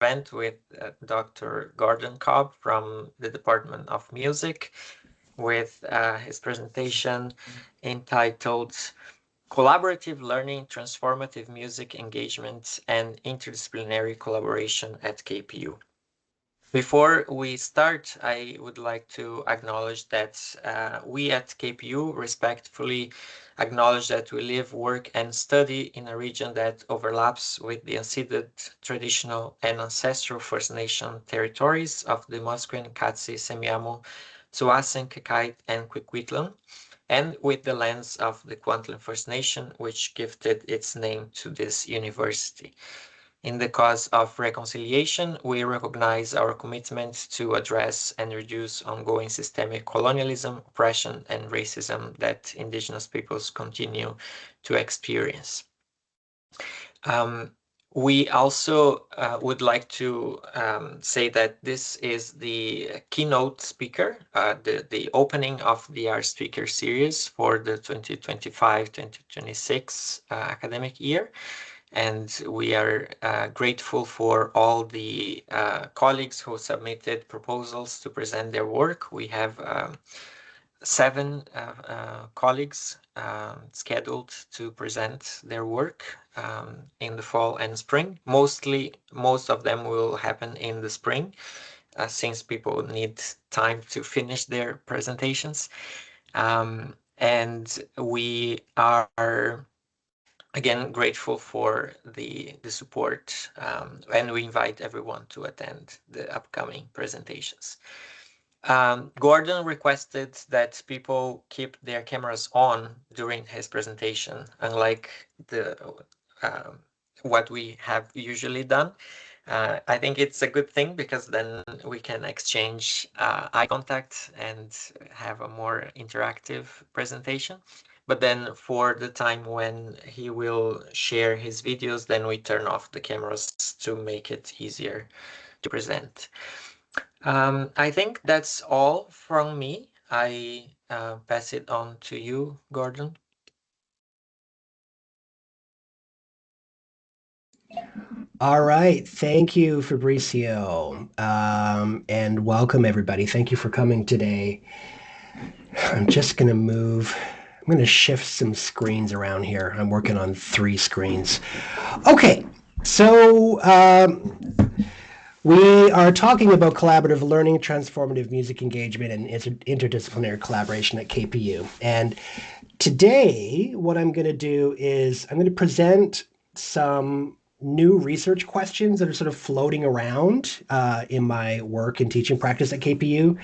event with Dr. Gordon Cobb from the Department of Music with his presentation entitled Collaborative Learning, Transformative Music Engagement, and Interdisciplinary Collaboration at KPU. Before we start, I would like to acknowledge that we at KPU respectfully acknowledge that we live, work, and study in a region that overlaps with the unceded traditional and ancestral First Nation territories of the Musqueam, Katsi, Semiahmoo, Tsawwassen, Kakite, and Quiquitlam, and with the lands of the Kwantlen First Nation, which gifted its name to this university. In the cause of reconciliation, we recognize our commitment to address and reduce ongoing systemic colonialism, oppression, and racism that Indigenous peoples continue to experience. We also would like to say that this is the keynote speaker, the opening of the Art Speaker Series for the 2025-2026 academic year. And we are grateful for all the colleagues who submitted proposals to present their work. We have 7 colleagues scheduled to present their work in the fall and spring. Most of them will happen in the spring, since people need time to finish their presentations. And we are again grateful for the support, and we invite everyone to attend the upcoming presentations. Gordon requested that people keep their cameras on during his presentation, unlike what we have usually done. I think it's a good thing because then we can exchange eye contact and have a more interactive presentation. But then for the time when he will share his videos, then we turn off the cameras to make it easier to present. I think that's all from me. I pass it on to you, Gordon. All right. Thank you, Fabricio. And welcome, everybody. Thank you for coming today. I'm just going to I'm going to shift some screens around here. I'm working on 3 screens. Okay. So we are talking about collaborative learning, transformative music engagement, and interdisciplinary collaboration at KPU. And today, what I'm going to do is I'm going to present some new research questions that are sort of floating around in my work and teaching practice at KPU.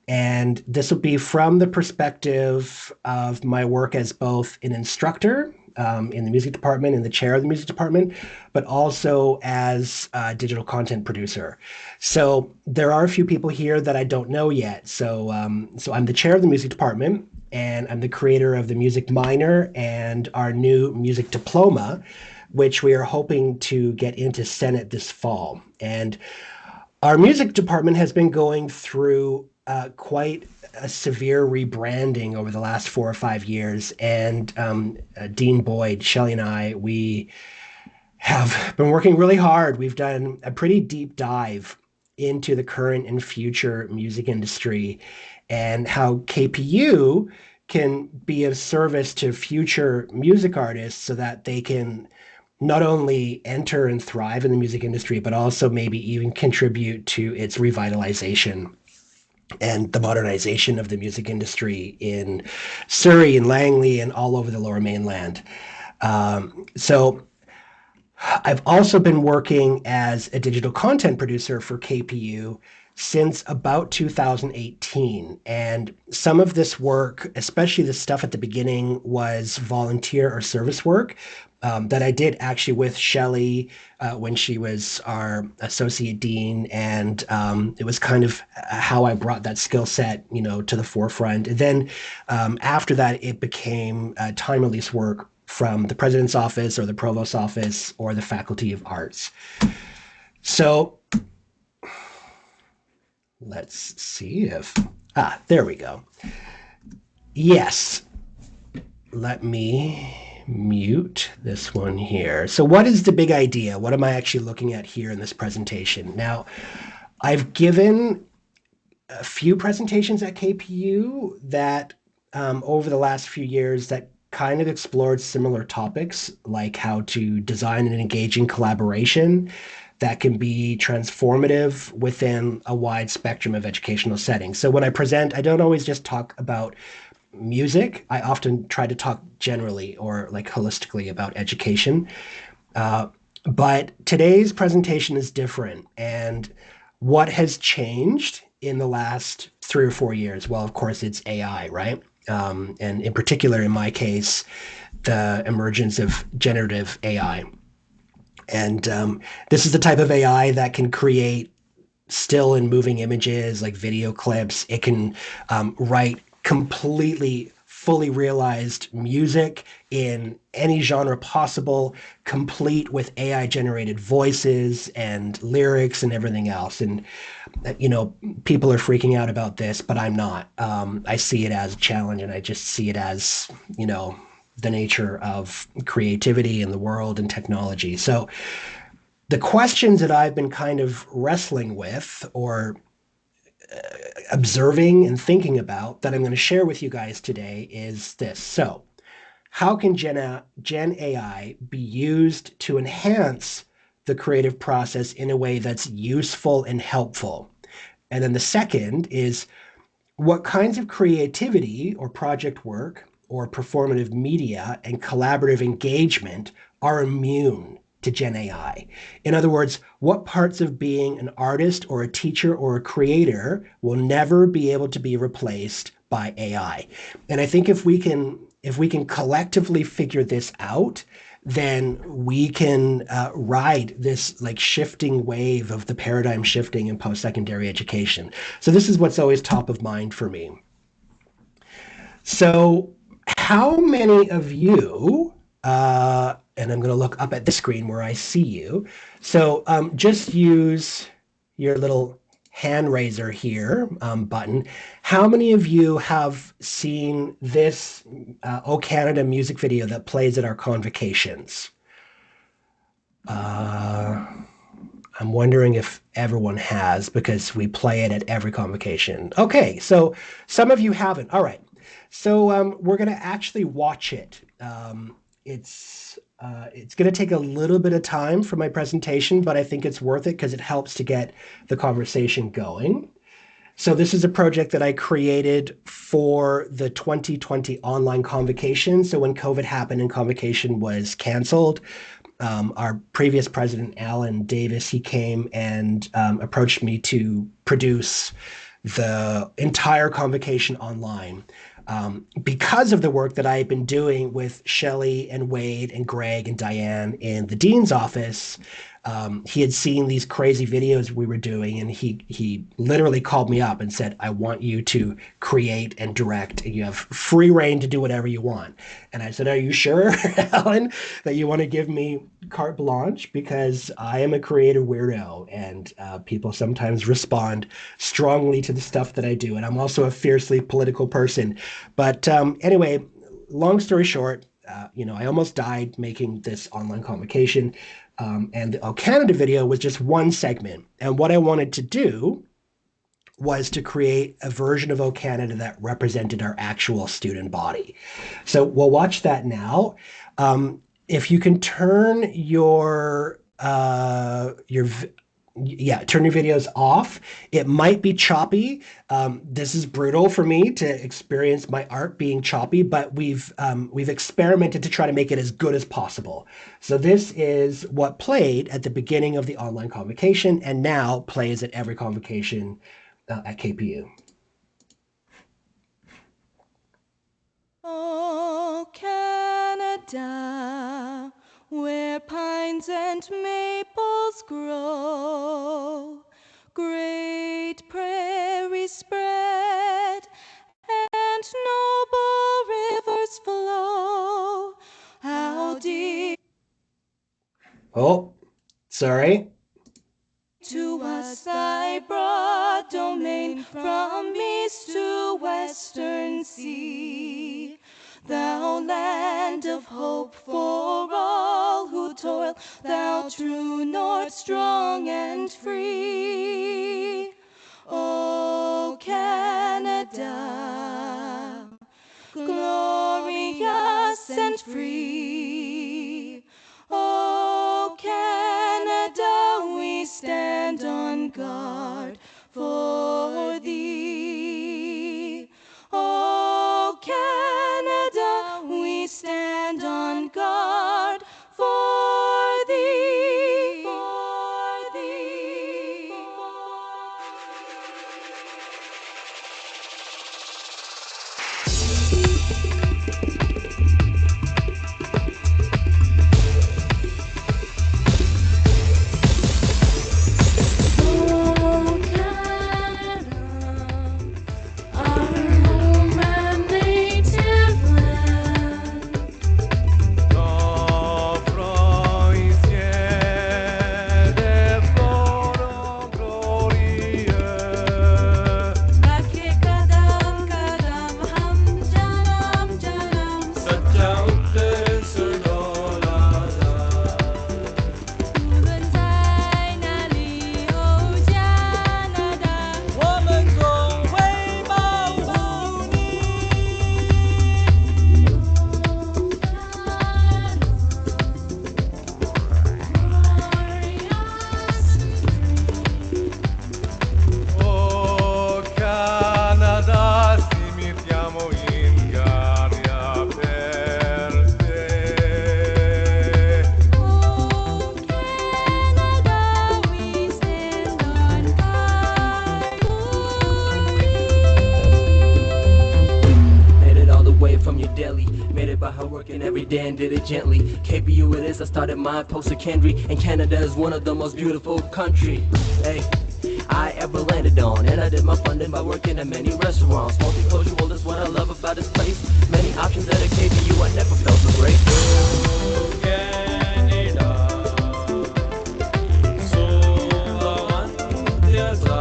And this will be from the perspective of my work as both an instructor in the music department and the chair of the music department, but also as a digital content producer. So there are a few people here that I don't know yet. So I'm the chair of the music department, and I'm the creator of the music minor and our new music diploma, which we are hoping to get into Senate this fall. And our music department has been going through quite a severe rebranding over the last 4 or 5 years. And Dean Boyd, Shelley, and I, we have been working really hard. We've done a pretty deep dive into the current and future music industry and how KPU can be of service to future music artists so that they can not only enter and thrive in the music industry, but also maybe even contribute to its revitalization and the modernization of the music industry in Surrey and Langley and all over the Lower Mainland. So I've also been working as a digital content producer for KPU since about 2018. And some of this work, especially the stuff at the beginning, was volunteer or service work that I did actually with Shelley when she was our associate dean. And it was kind of how I brought that skill set, to the forefront. And then after that, it became time release work from the president's office or the provost's office or the faculty of arts. So let's see if, there we go. Yes, let me mute this one here. So what is the big idea? What am I actually looking at here in this presentation? Now, I've given a few presentations at KPU that over the last few years that kind of explored similar topics, like how to design an engaging collaboration that can be transformative within a wide spectrum of educational settings. So when I present, I don't always just talk about music. I often try to talk generally or like holistically about education. Uh, but today's presentation is different. And what has changed in the last 3 or 4 years? Well, of course, it's AI, right? And in particular, in my case, the emergence of generative AI. And this is the type of AI that can create still and moving images like video clips. It can write completely fully realized music in any genre possible, complete with AI generated voices and lyrics and everything else. And, you know, people are freaking out about this, but I'm not. I see it as a challenge and I just see it as, you know, the nature of creativity in the world and technology. So the questions that I've been kind of wrestling with or observing and thinking about that I'm going to share with you guys today is this. So, how can Gen AI be used to enhance the creative process in a way that's useful and helpful? And then the second is what kinds of creativity or project work or performative media and collaborative engagement are immune to Gen AI? In other words, what parts of being an artist or a teacher or a creator will never be able to be replaced by AI? And I think if we can collectively figure this out, then we can ride this like shifting wave of the paradigm shifting in post-secondary education. So this is what's always top of mind for me. So how many of you, and I'm going to look up at the screen where I see you. So just use your little hand raiser here button. How many of you have seen this O Canada music video that plays at our convocations? Uh, I'm wondering if everyone has because we play it at every convocation. Okay, so some of you haven't. All right. So we're going to actually watch it. It's going to take a little bit of time for my presentation, but I think it's worth it because it helps to get the conversation going. So this is a project that I created for the 2020 online convocation. So when COVID happened and convocation was canceled, our previous president, Alan Davis, he came and approached me to produce the entire convocation online. Because of the work that I had been doing with Shelley and Wade and Greg and Diane in the dean's office, he had seen these crazy videos we were doing, and he literally called me up and said, "I want you to create and direct, and you have free reign to do whatever you want." And I said, "Are you sure, Alan, that you want to give me carte blanche? Because I am a creative weirdo, and people sometimes respond strongly to the stuff that I do, and I'm also a fiercely political person." But anyway, long story short, I almost died making this online convocation. And the O Canada video was just one segment. And what I wanted to do was to create a version of O Canada that represented our actual student body. So we'll watch that now. If you can turn turn your videos off. It might be choppy. This is brutal for me to experience my art being choppy, but we've experimented to try to make it as good as possible. So this is what played at the beginning of the online convocation and now plays at every convocation at KPU. Oh, Canada, where pines and maples grow, great prairies spread, and noble rivers flow. How dear Oh, sorry. to us thy broad domain, from east to western sea. thou land of hope for all who toil, thou true north, strong and free. O Canada, glorious and free. O Canada, we stand on guard for thee. O Canada, we stand on guard for thee. For thee. Oh, Canada, our home and native land. Dobro i siede floro glorie. Laki kadam kadam ham janam janam Satya uddesa dolada. Tulen在哪里哦加拿大我们总会保护你。Oh Canada, ci mettiamo in gabbia per te. Oh Canada, we stand on guard Made it all the way from your deli. Made it by her working every day and did it gently. KPU it is, I started my post-secondary. And Canada is one of the most beautiful countries, hey, I ever landed on. And I did my funding by working at many restaurants. Multicultural is what I love about this place. Many options at a KPU, I never felt so great. Canada, sulla mantiasa.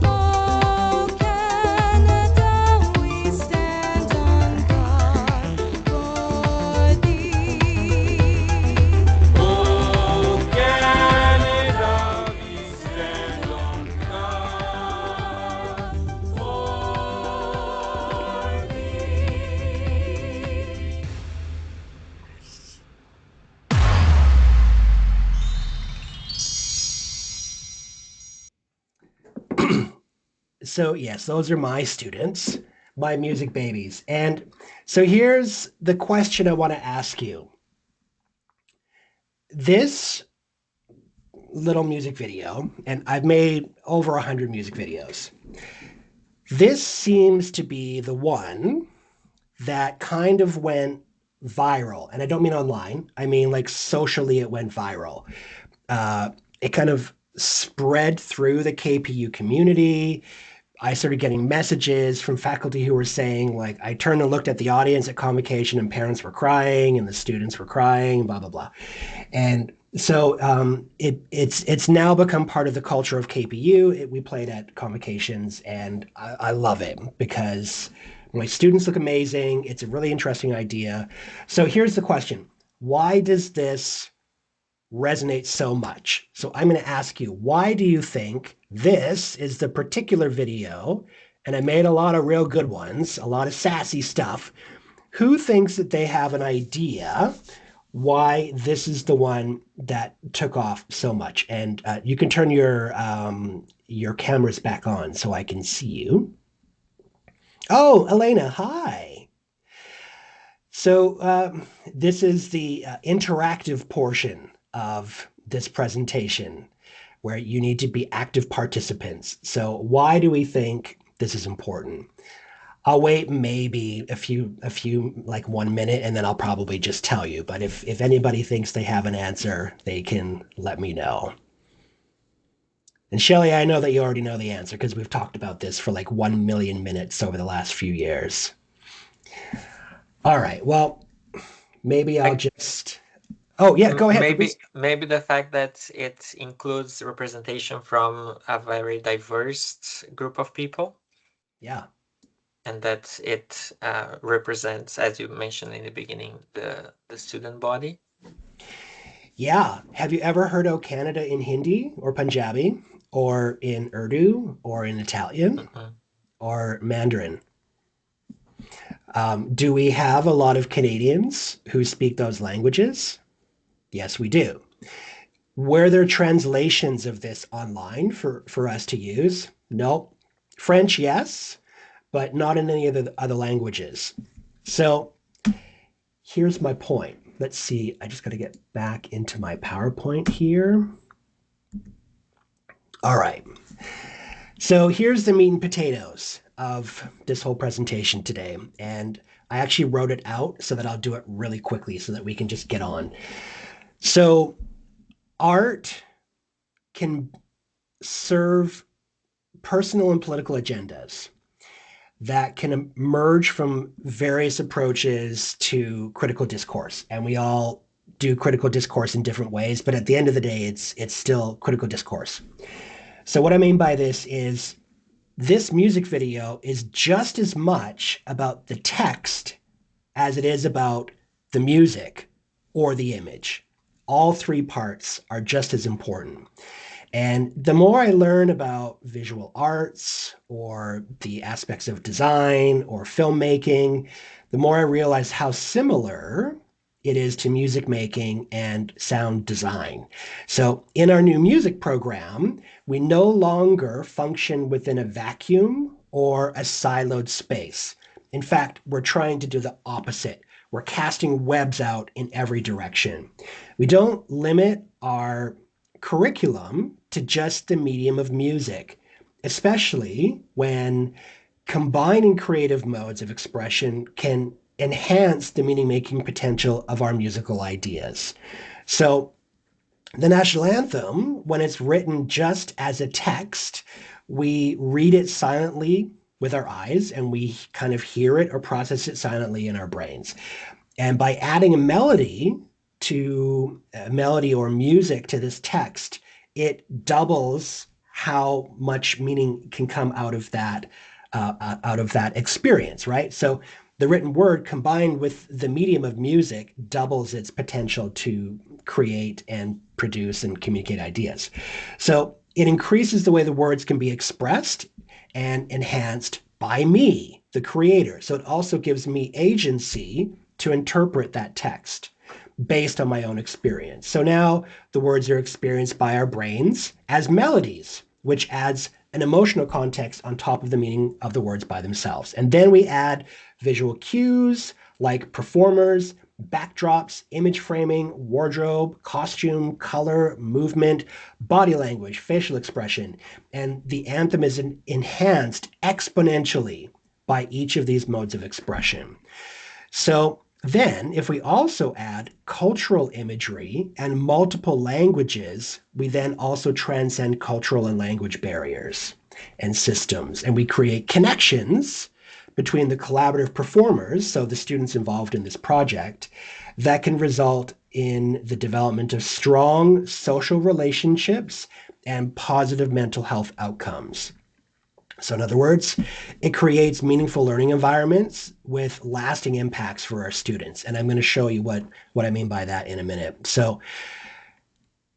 Oh Canada, we stand on guard for thee. Oh Canada, we stand on guard for thee. So yes, those are my students, my music babies. And so here's the question I want to ask you. This little music video, and I've made over 100 music videos. This seems to be the one that kind of went viral. And I don't mean online, I mean like socially it went viral. It kind of spread through the KPU community. I started getting messages from faculty who were saying, like, I turned and looked at the audience at convocation and parents were crying and the students were crying, blah, blah, blah. And so it's now become part of the culture of KPU. We played at convocations and I love it because my students look amazing. It's a really interesting idea. So here's the question. Why does this resonate so much? So I'm going to ask you, why do you think this is the particular video? And I made a lot of real good ones, a lot of sassy stuff. Who thinks that they have an idea why this is the one that took off so much? And you can turn your cameras back on so I can see you. Oh, Elena, hi. So this is the interactive portion of this presentation where you need to be active participants. So why do we think this is important? I'll wait maybe a few like 1 minute and then I'll probably just tell you. But if anybody thinks they have an answer, they can let me know. And Shelly, I know that you already know the answer because we've talked about this for like 1 million minutes over the last few years. All right, well, maybe I'll just... Oh, yeah, go ahead. Maybe the fact that it includes representation from a very diverse group of people. Yeah. and that it represents, as you mentioned in the beginning, the student body. Yeah. Have you ever heard O Canada in Hindi or Punjabi or in Urdu or in Italian Mhm. or Mandarin? Do we have a lot of Canadians who speak those languages? Yes, we do. Were there translations of this online for us to use? No. French, yes, but not in any of the other languages. So here's my point. Let's see. I just got to get back into my PowerPoint here. All right. So here's the meat and potatoes of this whole presentation today. And I actually wrote it out so that I'll do it really quickly so that we can just get on. So art can serve personal and political agendas that can emerge from various approaches to critical discourse. And we all do critical discourse in different ways, but at the end of the day, it's still critical discourse. So what I mean by this is this music video is just as much about the text as it is about the music or the image. All three parts are just as important. And the more I learn about visual arts or the aspects of design or filmmaking, the more I realize how similar it is to music making and sound design. So in our new music program, we no longer function within a vacuum or a siloed space. In fact, we're trying to do the opposite. We're casting webs out in every direction. We don't limit our curriculum to just the medium of music, especially when combining creative modes of expression can enhance the meaning-making potential of our musical ideas. So the national anthem, when it's written just as a text, we read it silently with our eyes and we kind of hear it or process it silently in our brains. And by adding a melody or music to this text, it doubles how much meaning can come out of that experience, right? So the written word combined with the medium of music doubles its potential to create and produce and communicate ideas. So it increases the way the words can be expressed and enhanced by me, the creator. So it also gives me agency to interpret that text based on my own experience. So now the words are experienced by our brains as melodies, which adds an emotional context on top of the meaning of the words by themselves. And then we add visual cues like performers, backdrops, image framing, wardrobe, costume, color, movement, body language, facial expression. And the anthem is enhanced exponentially by each of these modes of expression. So then, if we also add cultural imagery and multiple languages, we then also transcend cultural and language barriers and systems, and we create connections between the collaborative performers, so the students involved in this project, that can result in the development of strong social relationships and positive mental health outcomes. So in other words, it creates meaningful learning environments with lasting impacts for our students. And I'm going to show you what I mean by that in a minute. So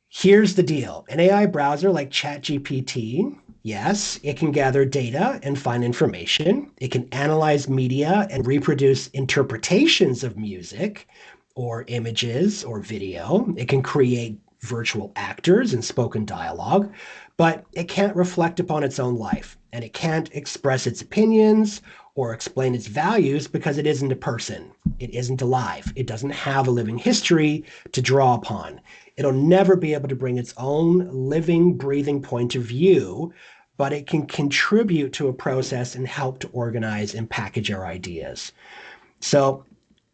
here's the deal. An AI browser like ChatGPT, yes, it can gather data and find information. It can analyze media and reproduce interpretations of music or images or video. It can create virtual actors and spoken dialogue, but it can't reflect upon its own life, and it can't express its opinions or explain its values because it isn't a person. It isn't alive. It doesn't have a living history to draw upon. It'll never be able to bring its own living, breathing point of view, but it can contribute to a process and help to organize and package our ideas. So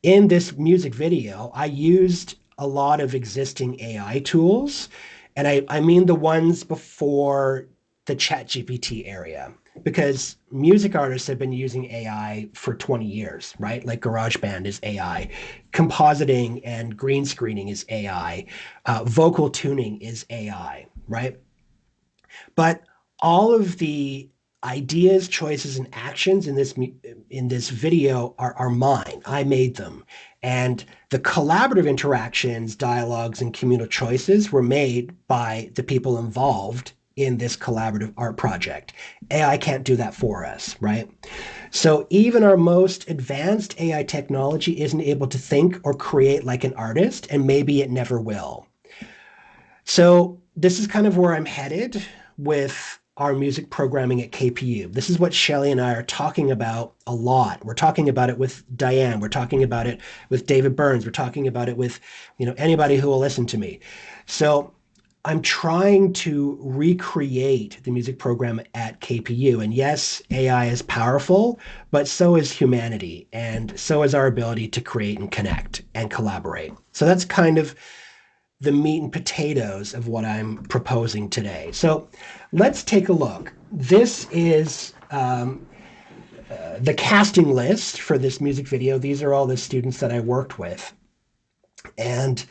in this music video, I used a lot of existing AI tools, and I mean the ones before the ChatGPT area, because music artists have been using AI for 20 years, right? Like GarageBand is AI, compositing and green screening is AI, vocal tuning is AI, right? But all of the ideas, choices, and actions in this video are mine. I made them. And the collaborative interactions, dialogues, and communal choices were made by the people involved in this collaborative art project. AI can't do that for us, right? So even our most advanced AI technology isn't able to think or create like an artist, and maybe it never will. So this is kind of where I'm headed with our music programming at KPU. This is what Shelly and I are talking about a lot. We're talking about it with Diane. We're talking about it with David Burns. We're talking about it with, anybody who will listen to me. So I'm trying to recreate the music program at KPU. And yes, AI is powerful, but so is humanity, and so is our ability to create and connect and collaborate. So that's kind of the meat and potatoes of what I'm proposing today. So let's take a look. This is the casting list for this music video. These are all the students that I worked with. And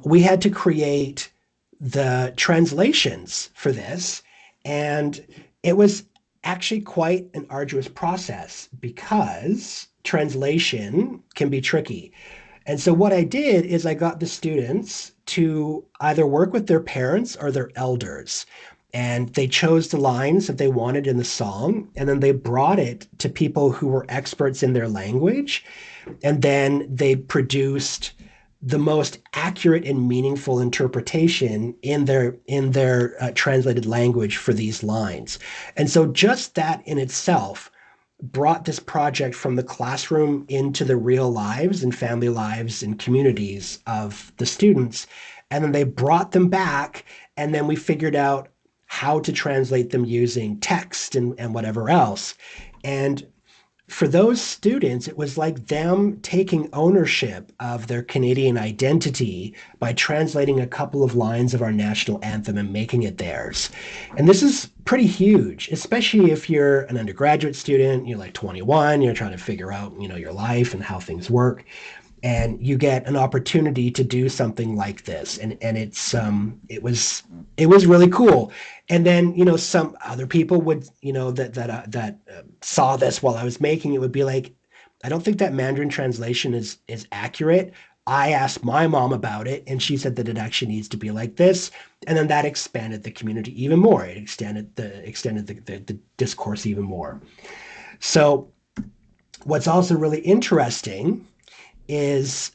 we had to create the translations for this. And it was actually quite an arduous process because translation can be tricky. And so what I did is I got the students to either work with their parents or their elders. And they chose the lines that they wanted in the song, and then they brought it to people who were experts in their language. And then they produced the most accurate and meaningful interpretation in their translated language for these lines. And so just that in itself brought this project from the classroom into the real lives and family lives and communities of the students. And then they brought them back, and then we figured out how to translate them using text and whatever else. And for those students, it was like them taking ownership of their Canadian identity by translating a couple of lines of our national anthem and making it theirs. And this is pretty huge, especially if you're an undergraduate student, you're like 21, you're trying to figure out, your life and how things work. And you get an opportunity to do something like this, and it was really cool. And then some other people would that saw this while I was making it would be like, I don't think that Mandarin translation is accurate. I asked my mom about it, and she said that it actually needs to be like this. And then that expanded the community even more. It extended the discourse even more. So what's also really interesting is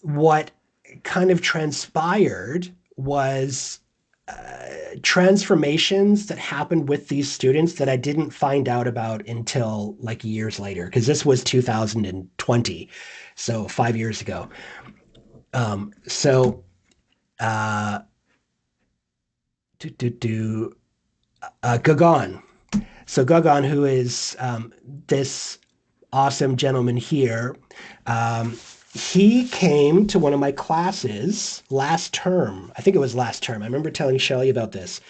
what kind of transpired was transformations that happened with these students that I didn't find out about until like years later, because this was 2020, so 5 years ago. Gagan, so Gagan, who is this awesome gentleman here, he came to one of my classes last term. I think it was last term. I remember telling Shelly about this.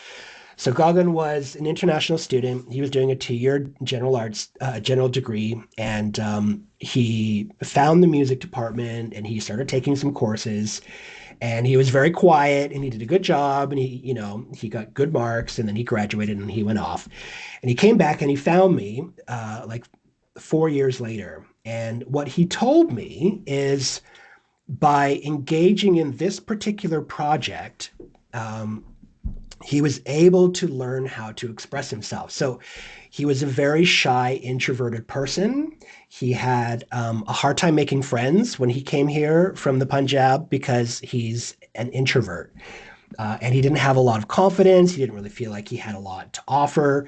So Gagan was an international student. He was doing a 2-year general degree, and he found the music department, and he started taking some courses. And he was very quiet, and he did a good job, and he got good marks, and then he graduated, and he went off. And he came back, and he found me like 4 years later. And what he told me is by engaging in this particular project, he was able to learn how to express himself. So he was a very shy, introverted person. He had a hard time making friends when he came here from the Punjab because he's an introvert. And he didn't have a lot of confidence. He didn't really feel like he had a lot to offer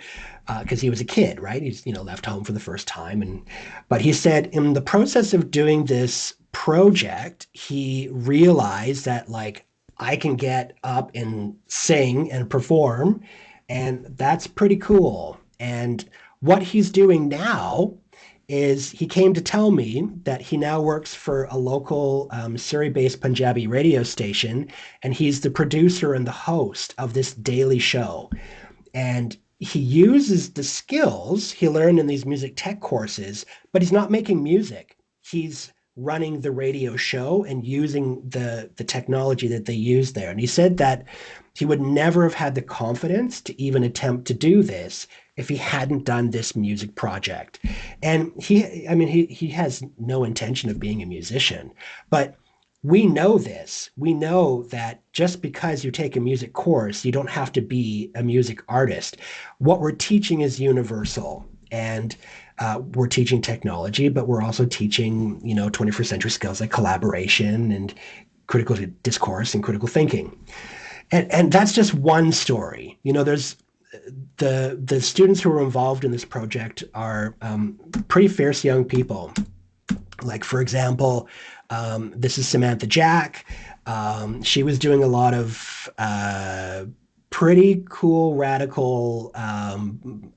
because he was a kid, right? He's left home for the first time. But he said in the process of doing this project, he realized that like I can get up and sing and perform, and that's pretty cool. And what he's doing now is he came to tell me that he now works for a local Surrey-based Punjabi radio station, and he's the producer and the host of this daily show. And he uses the skills he learned in these music tech courses, but he's not making music. He's running the radio show and using the technology that they used there. And he said that he would never have had the confidence to even attempt to do this if he hadn't done this music project. And he has no intention of being a musician, but we know this. We know that just because you take a music course, you don't have to be a music artist. What we're teaching is universal. And we're teaching technology, but we're also teaching, 21st century skills like collaboration and critical discourse and critical thinking. And that's just one story. There's the students who are involved in this project are pretty fierce young people. Like, for example, this is Samantha Jack. She was doing a lot of pretty cool, radical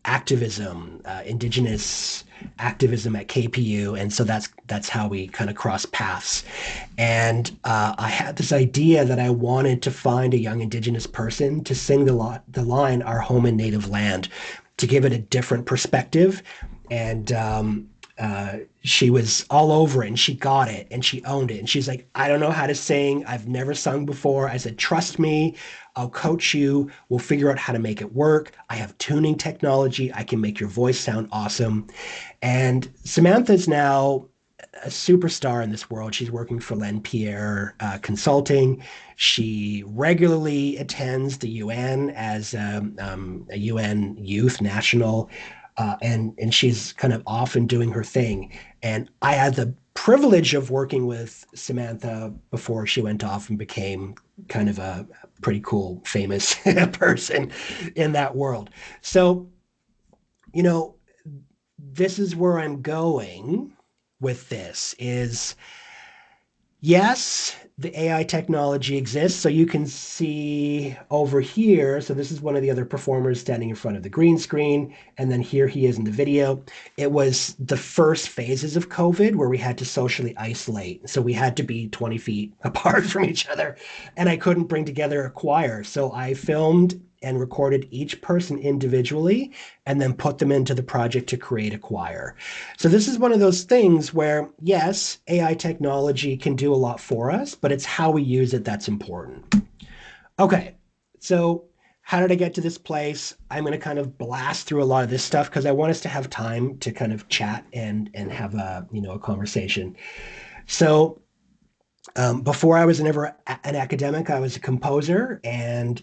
activism, Indigenous activism at KPU, and so that's how we kind of cross paths. And I had this idea that I wanted to find a young Indigenous person to sing the line "Our Home and Native Land," to give it a different perspective. And she was all over it, and she got it, and she owned it. And she's like, I don't know how to sing. I've never sung before. I said, trust me, I'll coach you. We'll figure out how to make it work. I have tuning technology. I can make your voice sound awesome. And Samantha's now a superstar in this world. She's working for Len Pierre Consulting. She regularly attends the UN as a UN Youth National. And she's kind of off and doing her thing. And I had the privilege of working with Samantha before she went off and became kind of a pretty cool, famous person in that world. So, this is where I'm going with this is, yes, the AI technology exists. So you can see over here. So this is one of the other performers standing in front of the green screen. And then here he is in the video. It was the first phases of COVID where we had to socially isolate. So we had to be 20 feet apart from each other. And I couldn't bring together a choir. So I filmed and recorded each person individually and then put them into the project to create a choir. So this is one of those things where, yes, AI technology can do a lot for us, but it's how we use it that's important. Okay, so how did I get to this place? I'm going to kind of blast through a lot of this stuff because I want us to have time to kind of chat and have a conversation. So before I was an academic, I was a composer, and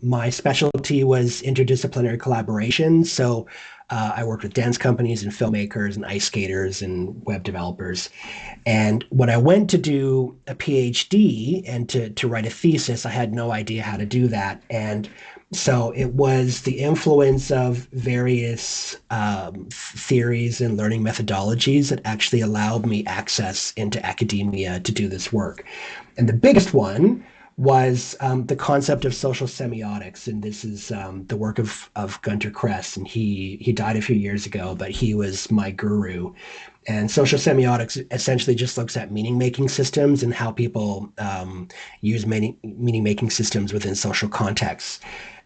my specialty was interdisciplinary collaboration. So I worked with dance companies and filmmakers and ice skaters and web developers. And when I went to do a PhD and to write a thesis, I had no idea how to do that. And so it was the influence of various theories and learning methodologies that actually allowed me access into academia to do this work. And the biggest one was the concept of social semiotics. And this is the work of Gunter Kress. And he died a few years ago, but he was my guru. And social semiotics essentially just looks at meaning-making systems and how people use meaning-making systems within social contexts.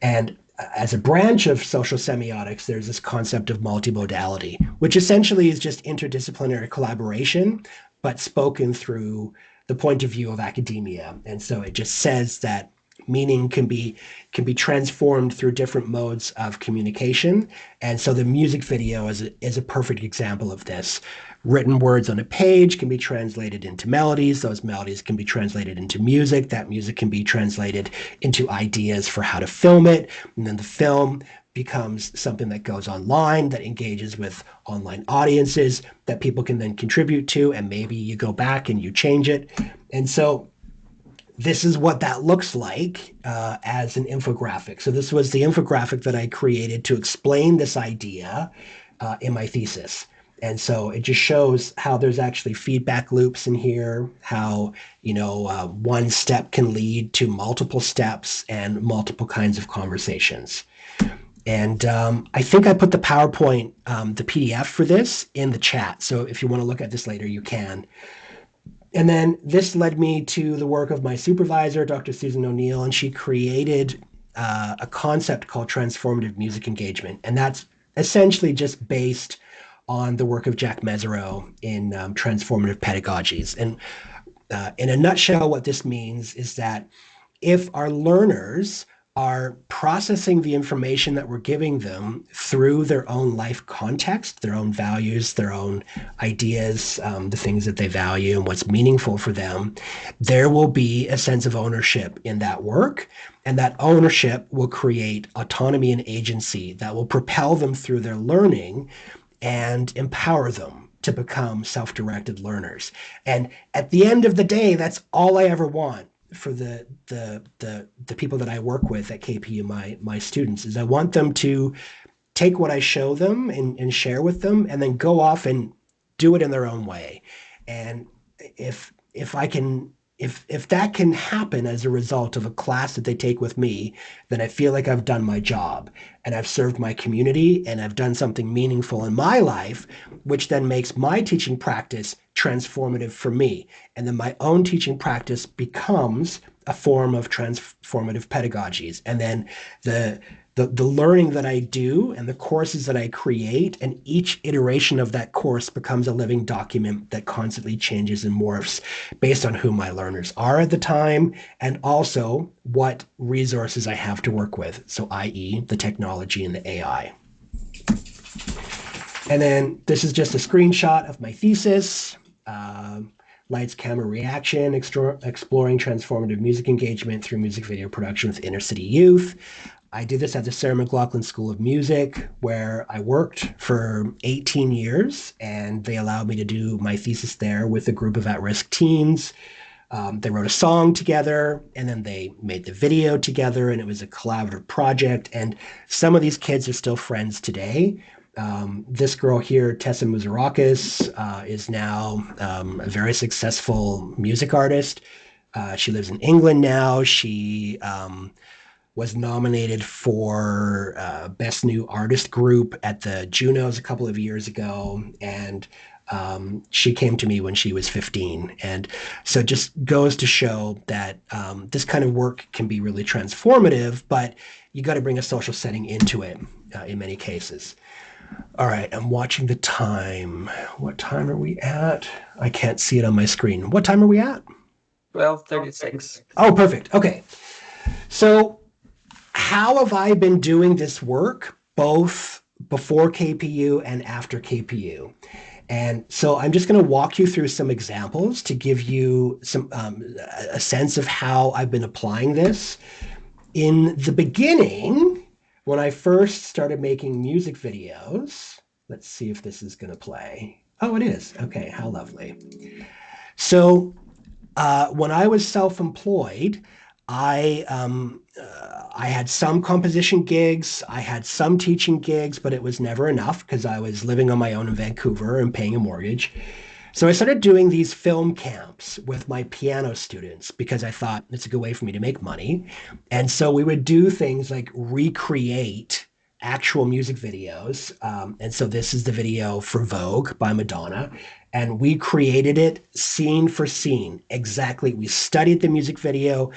And as a branch of social semiotics, there's this concept of multimodality, which essentially is just interdisciplinary collaboration, but spoken through the point of view of academia. And so it just says that meaning can be transformed through different modes of communication. And so the music video is a perfect example of this. Written words on a page can be translated into melodies. Those melodies can be translated into music. That music can be translated into ideas for how to film it. And then the film becomes something that goes online, that engages with online audiences, that people can then contribute to, and maybe you go back and you change it. And so this is what that looks like as an infographic. So this was the infographic that I created to explain this idea in my thesis. And so it just shows how there's actually feedback loops in here, how, one step can lead to multiple steps and multiple kinds of conversations. And I think I put the PowerPoint, the PDF for this in the chat. So if you want to look at this later, you can. And then this led me to the work of my supervisor, Dr. Susan O'Neill, and she created a concept called transformative music engagement. And that's essentially just based on the work of Jack Mesereau in transformative pedagogies. And in a nutshell, what this means is that if our learners are processing the information that we're giving them through their own life context, their own values, their own ideas, the things that they value and what's meaningful for them, there will be a sense of ownership in that work. And that ownership will create autonomy and agency that will propel them through their learning and empower them to become self-directed learners. And at the end of the day, that's all I ever want for the people that I work with at KPU, my students, is I want them to take what I show them and share with them, and then go off and do it in their own way. And if that can happen as a result of a class that they take with me, then I feel like I've done my job and I've served my community and I've done something meaningful in my life, which then makes my teaching practice transformative for me. And then my own teaching practice becomes a form of transformative pedagogies. And then the learning that I do and the courses that I create, and each iteration of that course becomes a living document that constantly changes and morphs based on who my learners are at the time, and also what resources I have to work with. So i.e. the technology and the AI. And then this is just a screenshot of my thesis. Lights, camera, reaction, exploring transformative music engagement through music video production with inner city youth. I did this at the Sarah McLachlan School of Music, where I worked for 18 years, and they allowed me to do my thesis there with a group of at-risk teens. They wrote a song together, and then they made the video together, and it was a collaborative project. And some of these kids are still friends today. This girl here, Tessa Muzarakis, is now a very successful music artist. She lives in England now. She was nominated for Best New Artist Group at the Junos a couple of years ago. And she came to me when she was 15. And so it just goes to show that this kind of work can be really transformative, but you got to bring a social setting into it in many cases. All right, I'm watching the time. What time are we at? I can't see it on my screen. What time are we at? 12:36. Oh, perfect. Okay. So how have I been doing this work both before KPU and after KPU? And so I'm just going to walk you through some examples to give you some a sense of how I've been applying this. In the beginning, when I first started making music videos, let's see if this is going to play. Oh, it is. Okay, how lovely. So when I was self-employed, I had some composition gigs, I had some teaching gigs, but it was never enough because I was living on my own in Vancouver and paying a mortgage. So I started doing these film camps with my piano students because I thought it's a good way for me to make money. And so we would do things like recreate actual music videos. And so this is the video for Vogue by Madonna. And we created it scene for scene. Exactly. We studied the music video.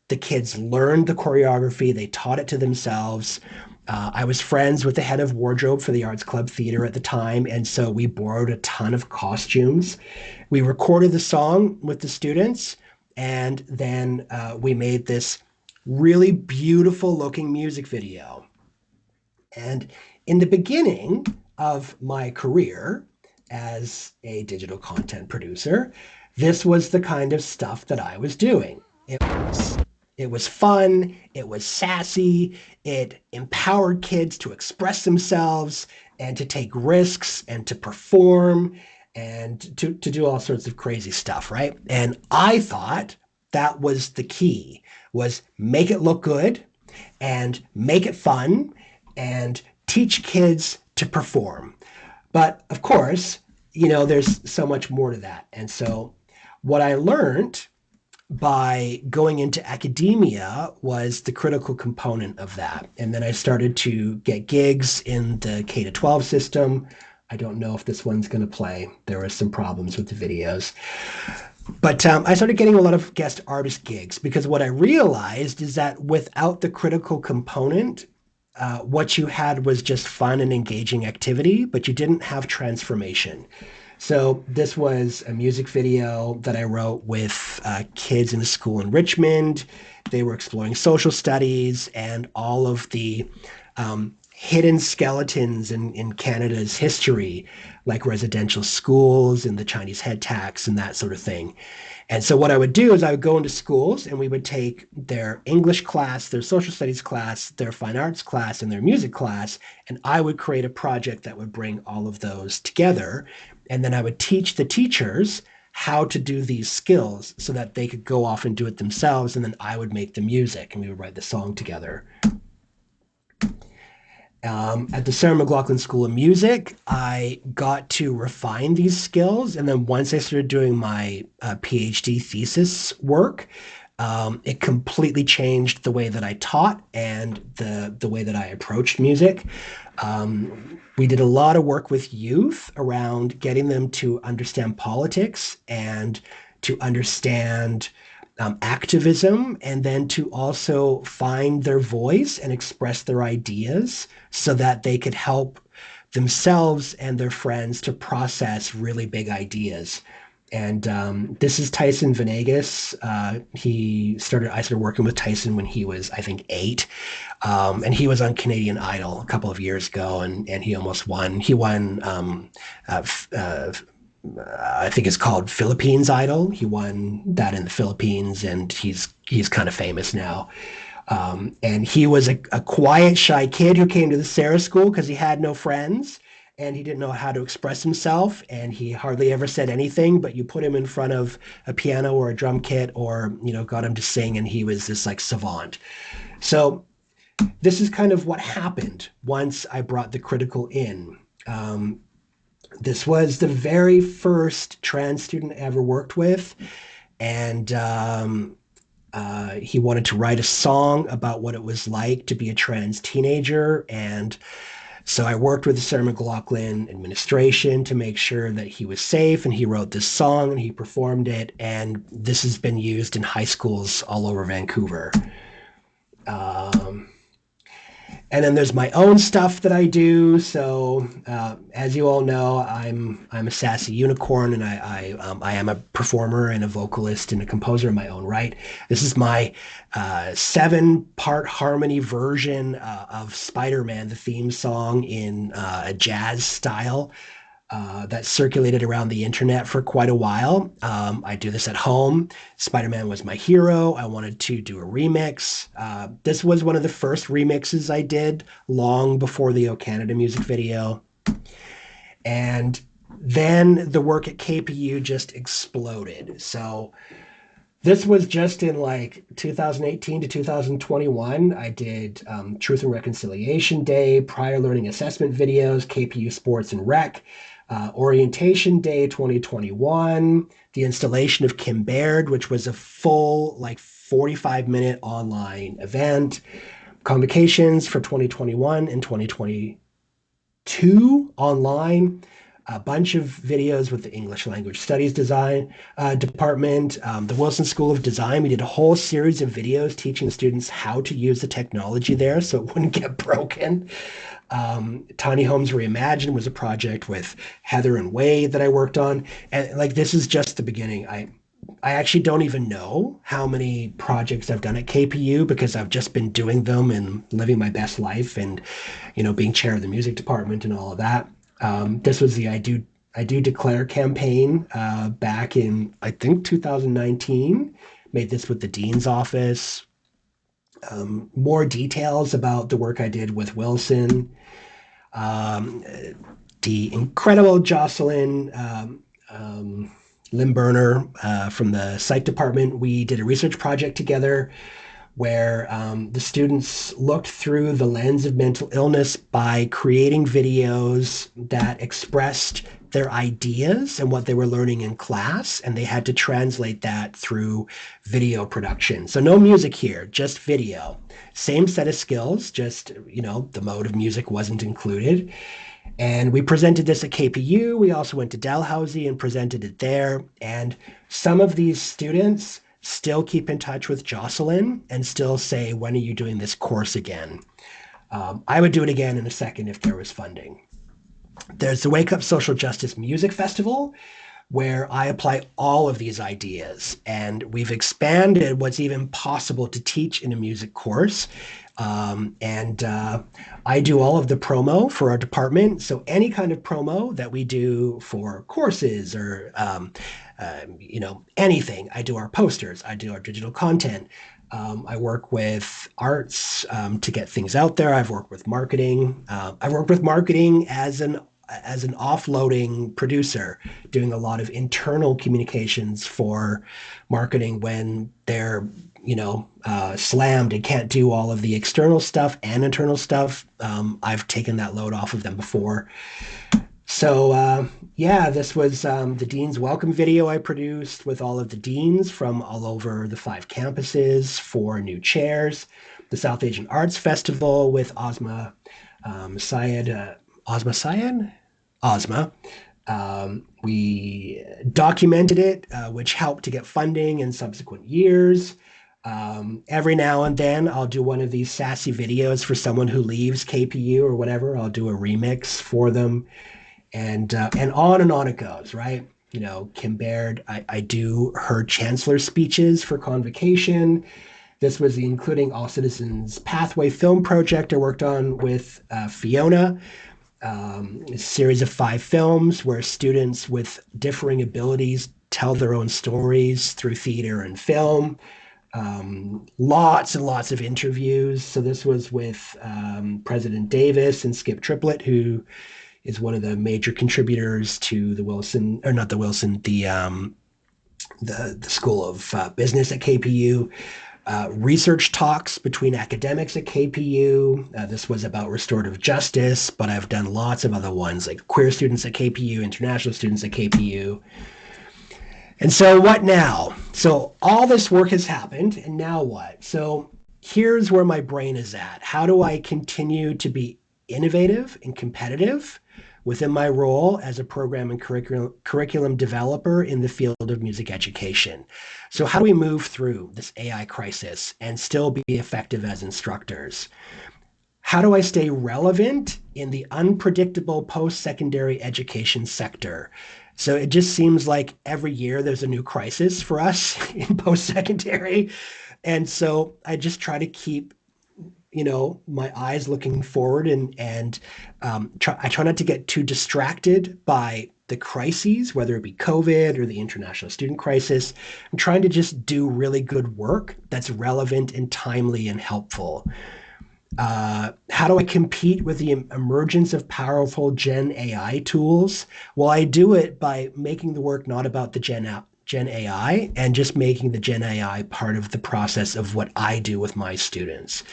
The kids learned the choreography. They taught it to themselves. I was friends with the head of wardrobe for the Arts Club Theater at the time, and so we borrowed a ton of costumes. We recorded the song with the students, and then we made this really beautiful looking music video. And in the beginning of my career as a digital content producer, this was the kind of stuff that I was doing. It was fun, it was sassy, it empowered kids to express themselves and to take risks and to perform and to do all sorts of crazy stuff, right? And I thought that was the key, was make it look good and make it fun and teach kids to perform. But of course, you know, there's so much more to that. And so what I learned by going into academia was the critical component of that. And then I started to get gigs in the K-12 system. I don't know if this one's going to play. There were some problems with the videos. But I started getting a lot of guest artist gigs because what I realized is that without the critical component, what you had was just fun and engaging activity, but you didn't have transformation. So this was a music video that I wrote with kids in a school in Richmond. They were exploring social studies and all of the hidden skeletons in Canada's history, like residential schools and the Chinese head tax and that sort of thing. And so what I would do is I would go into schools and we would take their English class, their social studies class, their fine arts class, and their music class, and I would create a project that would bring all of those together. And then I would teach the teachers how to do these skills so that they could go off and do it themselves. And then I would make the music and we would write the song together. At the Sarah McLachlan School of Music, I got to refine these skills. And then once I started doing my PhD thesis work, it completely changed the way that I taught and the way that I approached music. We did a lot of work with youth around getting them to understand politics and to understand activism, and then to also find their voice and express their ideas so that they could help themselves and their friends to process really big ideas. And this is Tyson Venegas. I started working with Tyson when he was, I think, 8. And he was on Canadian Idol a couple of years ago, and he almost won. He won, I think it's called Philippines Idol. He won that in the Philippines, and he's kind of famous now. And he was a quiet, shy kid who came to the Sarah School because he had no friends and he didn't know how to express himself, and he hardly ever said anything, but you put him in front of a piano or a drum kit or, got him to sing, and he was this like savant. So this is kind of what happened once I brought the critical in. This was the very first trans student I ever worked with, and he wanted to write a song about what it was like to be a trans teenager. And so I worked with the Sarah McLachlan administration to make sure that he was safe, and he wrote this song and he performed it, and this has been used in high schools all over Vancouver. And then there's my own stuff that I do. So as you all know, I'm a sassy unicorn, and I am a performer and a vocalist and a composer in my own right. This is my 7-part harmony version of Spider-Man, the theme song, in a jazz style. That circulated around the internet for quite a while. I do this at home. Spider-Man was my hero. I wanted to do a remix. This was one of the first remixes I did long before the O Canada music video. And then the work at KPU just exploded. So this was just in like 2018 to 2021. I did Truth and Reconciliation Day, prior learning assessment videos, KPU Sports and Rec, Orientation Day 2021, the installation of Kim Baird, which was a full like 45-minute online event, convocations for 2021 and 2022 online, a bunch of videos with the English Language Studies design department, the Wilson School of Design. We did a whole series of videos teaching the students how to use the technology there so it wouldn't get broken. Tiny Homes Reimagined was a project with Heather and Wade that I worked on. And like, this is just the beginning. I actually don't even know how many projects I've done at KPU because I've just been doing them and living my best life and, being chair of the music department and all of that. This was the I Do Declare campaign back in, I think, 2019. Made this with the dean's office. More details about the work I did with Wilson. The incredible Jocelyn Limburner from the psych department. We did a research project together where the students looked through the lens of mental illness by creating videos that expressed their ideas and what they were learning in class, and they had to translate that through video production. So no music here, just video. Same set of skills, just, the mode of music wasn't included. And we presented this at KPU. We also went to Dalhousie and presented it there. And some of these students still keep in touch with Jocelyn and still say, when are you doing this course again? I would do it again in a second if there was funding. There's the Wake Up Social Justice Music Festival, where I apply all of these ideas. And we've expanded what's even possible to teach in a music course. And I do all of the promo for our department. So any kind of promo that we do for courses or anything, I do our posters, I do our digital content. I work with arts to get things out there. I've worked with marketing. I've worked with marketing as an offloading producer, doing a lot of internal communications for marketing when they're slammed and can't do all of the external stuff and internal stuff. I've taken that load off of them before. So this was the Dean's Welcome video I produced with all of the deans from all over the 5 campuses for new chairs. The South Asian Arts Festival with Ozma Syed. Ozma. We documented it, which helped to get funding in subsequent years. Every now and then, I'll do one of these sassy videos for someone who leaves KPU or whatever. I'll do a remix for them, and on it goes, right? Kim Baird, I do her chancellor speeches for convocation. This was the Including All Citizens Pathway film project I worked on with Fiona. A series of 5 films where students with differing abilities tell their own stories through theater and film. Lots and lots of interviews. So this was with President Davis and Skip Triplett, who is one of the major contributors to the Wilson, or not the Wilson, the School of Business at KPU. Research talks between academics at KPU. This was about restorative justice, but I've done lots of other ones like queer students at KPU, international students at KPU. And so what now? So all this work has happened, and now what? So here's where my brain is at. How do I continue to be innovative and competitive within my role as a program and curriculum developer in the field of music education? So how do we move through this AI crisis and still be effective as instructors? How do I stay relevant in the unpredictable post-secondary education sector? So it just seems like every year there's a new crisis for us in post-secondary. And so I just try to keep my eyes looking forward and I try not to get too distracted by the crises, whether it be COVID or the international student crisis. I'm trying to just do really good work that's relevant and timely and helpful. How do I compete with the emergence of powerful Gen AI tools? Well, I do it by making the work not about the Gen AI and just making the Gen AI part of the process of what I do with my students.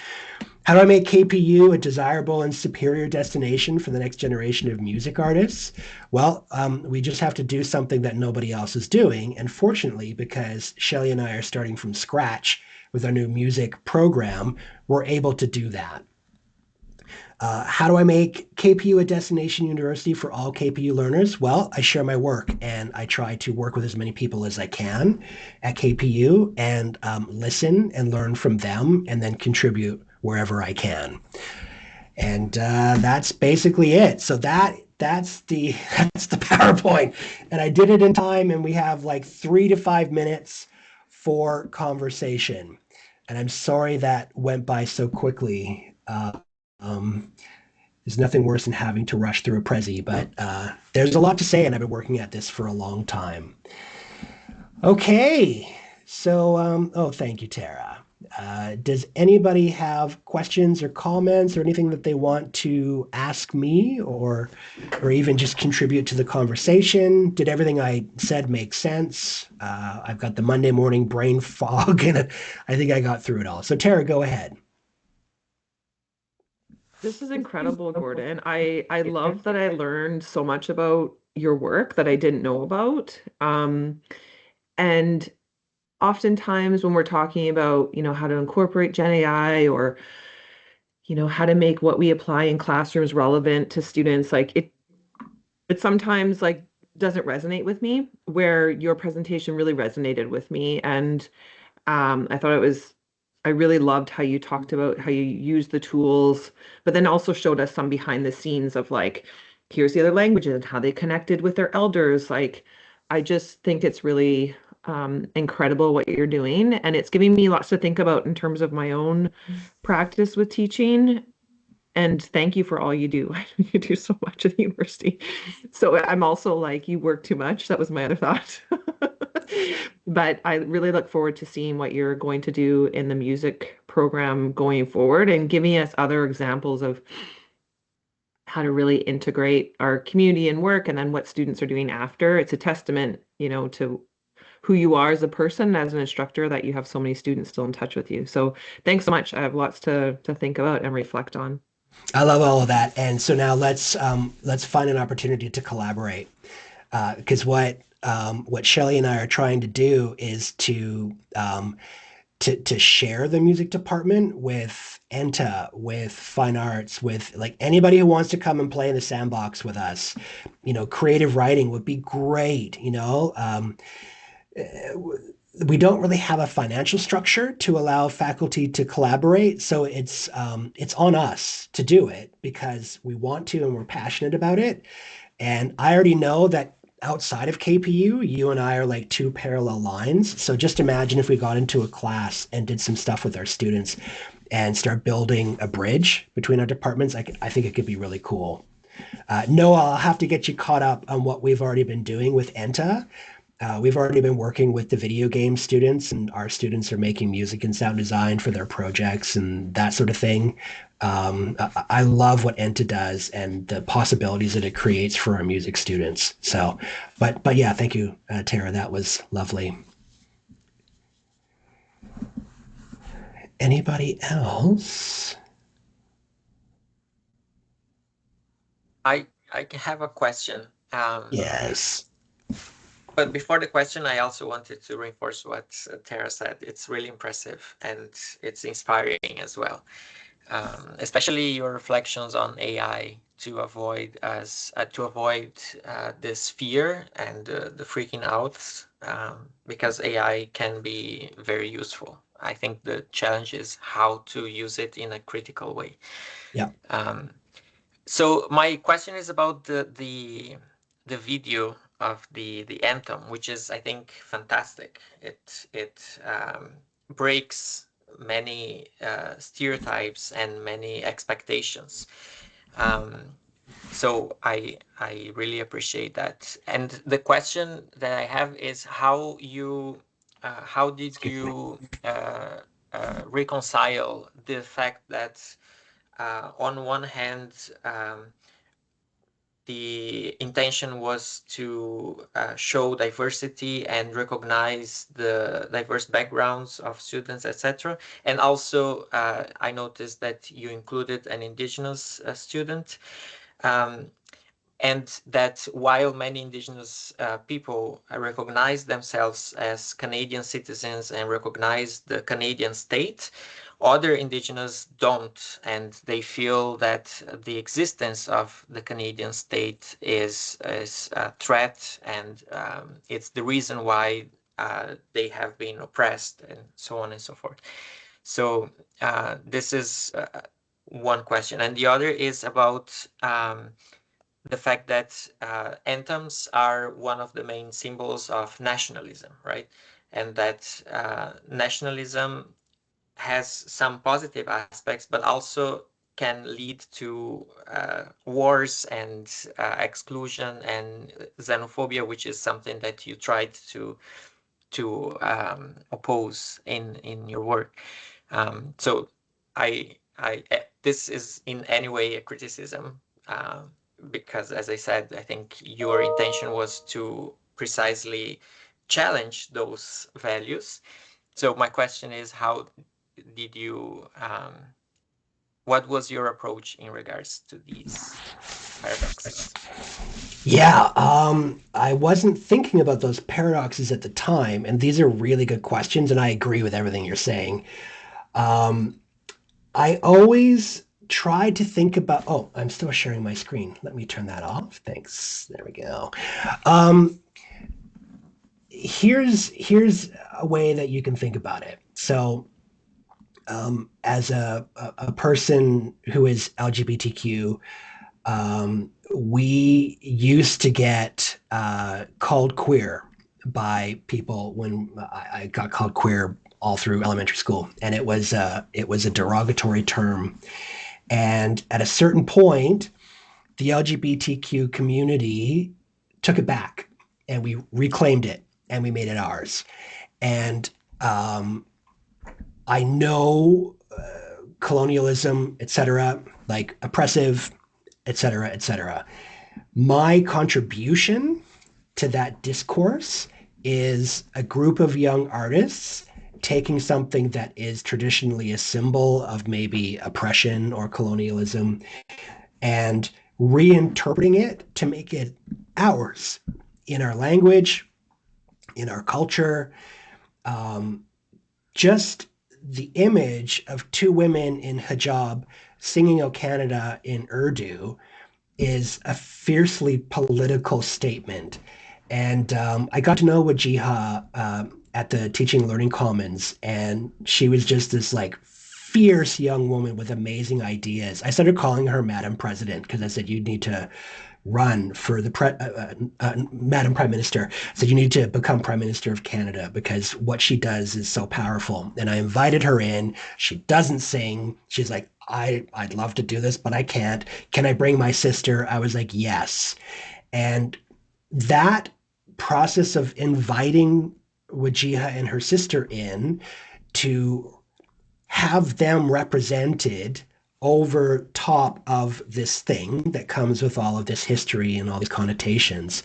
How do I make KPU a desirable and superior destination for the next generation of music artists? Well, we just have to do something that nobody else is doing. And fortunately, because Shelly and I are starting from scratch with our new music program, we're able to do that. How do I make KPU a destination university for all KPU learners? Well, I share my work and I try to work with as many people as I can at KPU and listen and learn from them and then contribute wherever I can. And that's basically it. So that's the PowerPoint. And I did it in time, and we have like 3 to 5 minutes for conversation. And I'm sorry that went by so quickly. There's nothing worse than having to rush through a Prezi, but there's a lot to say, and I've been working at this for a long time. Okay, so, thank you, Tara. Does anybody have questions or comments or anything that they want to ask me or even just contribute to the conversation? Did everything I said make sense? I've got the Monday morning brain fog, and I think I got through it all. So, Tara, go ahead. This is incredible, Gordon. I love that I learned so much about your work that I didn't know about. And oftentimes when we're talking about, how to incorporate Gen AI or, how to make what we apply in classrooms relevant to students, like it sometimes like doesn't resonate with me, where your presentation really resonated with me. And I thought it was I really loved how you talked about how you use the tools, but then also showed us some behind the scenes of like, here's the other languages and how they connected with their elders. Like, I just think it's really incredible what you're doing, and it's giving me lots to think about in terms of my own practice with teaching. And thank you for all you do. You do so much at the university. So I'm also like, you work too much. That was my other thought. But I really look forward to seeing what you're going to do in the music program going forward and giving us other examples of how to really integrate our community and work and then what students are doing after. It's a testament, to who you are as a person, as an instructor, that you have so many students still in touch with you. So thanks so much. I have lots to think about and reflect on. I love all of that. And so now let's find an opportunity to collaborate. Because what Shelley and I are trying to do is to share the music department with ENTA, with fine arts, with like anybody who wants to come and play in the sandbox with us. Creative writing would be great. We don't really have a financial structure to allow faculty to collaborate, so it's on us to do it because we want to and we're passionate about it. And I already know that outside of KPU, you and I are like two parallel lines. So just imagine if we got into a class and did some stuff with our students and start building a bridge between our departments. I think it could be really cool. Noah, I'll have to get you caught up on what we've already been doing with ENTA. We've already been working with the video game students, and our students are making music and sound design for their projects and that sort of thing. I love what ENTA does and the possibilities that it creates for our music students. So, but yeah, thank you, Tara. That was lovely. Anybody else? I have a question. Yes. But before the question, I also wanted to reinforce what Tara said. It's really impressive and it's inspiring as well. Especially your reflections on AI to avoid this fear and the freaking out, because AI can be very useful. I think the challenge is how to use it in a critical way. Yeah. So my question is about the video of the anthem, which is, I think, fantastic. It breaks many stereotypes and many expectations. So I really appreciate that. And the question that I have is how did you reconcile the fact that on one hand, the intention was to show diversity and recognize the diverse backgrounds of students, etc. And also, I noticed that you included an Indigenous student, and that while many Indigenous people recognize themselves as Canadian citizens and recognize the Canadian state, other Indigenous don't, and they feel that the existence of the Canadian state is a threat, and it's the reason why they have been oppressed, and so on and so forth. So this is one question. And the other is about the fact that anthems are one of the main symbols of nationalism, right? And that nationalism has some positive aspects, but also can lead to wars and exclusion and xenophobia, which is something that you tried to oppose in your work. So this is in any way a criticism, because, as I said, I think your intention was to precisely challenge those values. So my question is, how did you, what was your approach in regards to these paradoxes? Yeah, I wasn't thinking about those paradoxes at the time, and these are really good questions, and I agree with everything you're saying. I always tried to think about, oh, I'm still sharing my screen. Let me turn that off. Thanks. There we go. Here's a way that you can think about it. So as a person who is LGBTQ, we used to get called queer by people when I got called queer all through elementary school, and it was a derogatory term. And at a certain point, the LGBTQ community took it back, and we reclaimed it, and we made it ours. And I know colonialism, etc., like oppressive, etc., etc. My contribution to that discourse is a group of young artists taking something that is traditionally a symbol of maybe oppression or colonialism and reinterpreting it to make it ours in our language, in our culture. Just the image of two women in hijab singing "O Canada" in Urdu is a fiercely political statement. And I got to know Wajiha at the Teaching Learning Commons, and she was just this like fierce young woman with amazing ideas. I started calling her Madam President because I said, you need to run for the Madam Prime Minister. I said, you need to become Prime Minister of Canada because what she does is so powerful. And I invited her in. She doesn't sing. She's like, I'd love to do this, but I can't. Can I bring my sister? I was like, yes. And that process of inviting Wajiha and her sister in to have them represented over top of this thing that comes with all of this history and all these connotations,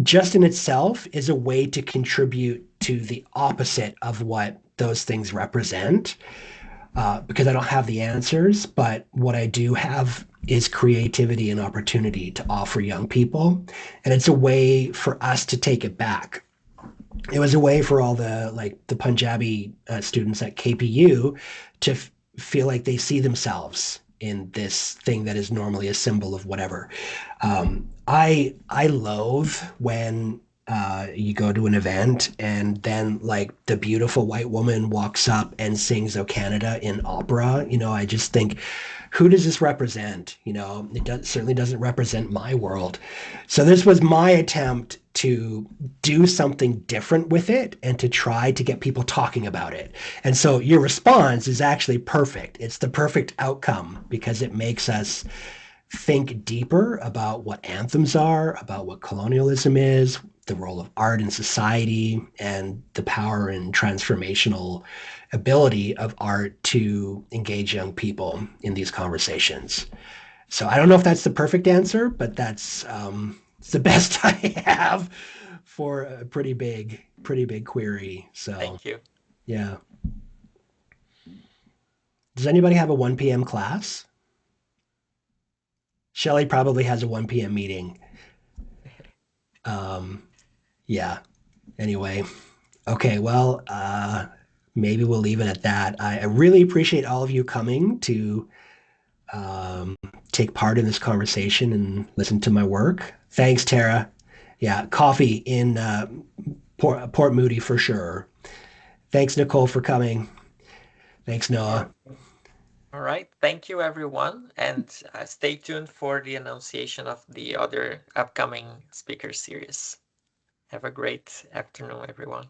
just in itself is a way to contribute to the opposite of what those things represent. Because I don't have the answers, but what I do have is creativity and opportunity to offer young people. And it's a way for us to take it back. It was a way for all the Punjabi students at KPU to feel like they see themselves in this thing that is normally a symbol of whatever. I loathe when you go to an event and then like the beautiful white woman walks up and sings "O Canada" in opera. I just think, who does this represent? Certainly doesn't represent my world. So this was my attempt to do something different with it and to try to get people talking about it. And so your response is actually perfect. It's the perfect outcome because it makes us think deeper about what anthems are, about what colonialism is, the role of art in society, and the power and transformational ability of art to engage young people in these conversations. So I don't know if that's the perfect answer, but that's it's the best I have for a pretty big query. So Thank you. yeah. Does anybody have a 1 p.m. class? Shelley probably has a 1 p.m. meeting. Yeah. Anyway, okay. Well, maybe we'll leave it at that. I really appreciate all of you coming to take part in this conversation and listen to my work. Thanks, Tara. Yeah, coffee in Port Moody for sure. Thanks, Nicole, for coming. Thanks, Noah. All right. Thank you, everyone. And stay tuned for the annunciation of the other upcoming speaker series. Have a great afternoon, everyone.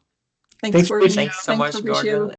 Thanks, for Bruce. Thanks so much, Patricia. Gordon.